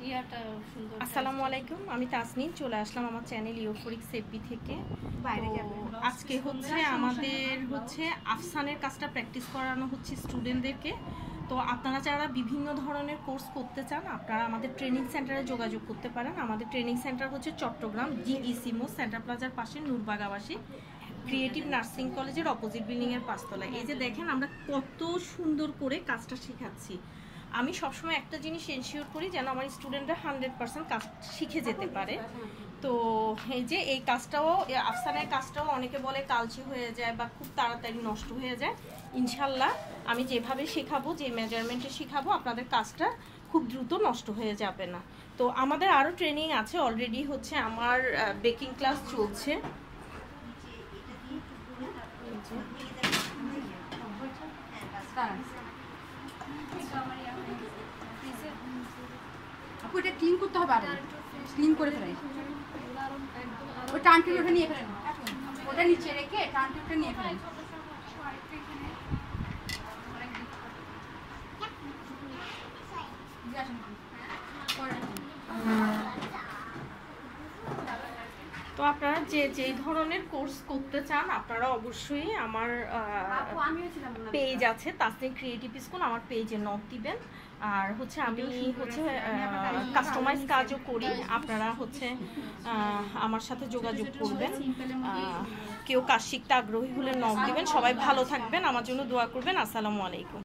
ইয়াটা সুন্দর। আসসালামু আলাইকুম, আমি তাসনিম, চলে আসলাম আমার চ্যানেল ইউফোরিক সেফবি থেকে। আজকে হচ্ছে আমাদের আফসানের কাজটা প্র্যাকটিস করানো হচ্ছে স্টুডেন্টদেরকে। তো আপনারা যারা বিভিন্ন ধরনের কোর্স করতে চান, আপনারা আমাদের ট্রেনিং সেন্টারে যোগাযোগ করতে পারেন। আমাদের ট্রেনিং সেন্টার হচ্ছে চট্টগ্রাম জিইসিমো সেন্টার প্লাজার পাশে নূরবাগ আবাসিক ক্রিয়েটিভ নার্সিং কলেজের অপোজিট বিল্ডিংয়ের পাঁচতলায়। এই যে দেখেন আমরা কত সুন্দর করে কাজটা শেখাচ্ছি। আমি সবসময় একটা জিনিস এনশিওর করি যেন আমার স্টুডেন্টরা 100% কাজ শিখে যেতে পারে। তো এই যে এই কাজটাও, আফসানের কাজটাও অনেকে বলে কালচে হয়ে যায় বা খুব তাড়াতাড়ি নষ্ট হয়ে যায়। ইনশাল্লাহ আমি যেভাবে শেখাবো, যে মেজারমেন্টে শেখাবো, আপনাদের কাজটা খুব দ্রুত নষ্ট হয়ে যাবে না। তো আমাদের আরও ট্রেনিং আছে, অলরেডি আমার বেকিং ক্লাস চলছে। ওটা ক্লিন করতে হবে, আর ক্লিন করে ফেলাই। ওই টানটি ওটা নিয়ে ফেলেন, ওটা নিচে রেখে টানটি ওটা নিয়ে ফেলেন। তো আপনারা যেই ধরনের কোর্স করতে চান, আপনারা অবশ্যই আমার পেজ আছে তাসনিম ক্রিয়েটিভ স্কুল, আমার পেজে নক দিবেন। আর আমি কাস্টমাইজ কাজও করি, আপনারা আমার সাথে যোগাযোগ করবেন। কেউ কাজ শিখতে আগ্রহী হলে নক দিবেন। সবাই ভালো থাকবেন, আমার জন্য দোয়া করবেন। আসসালামু আলাইকুম।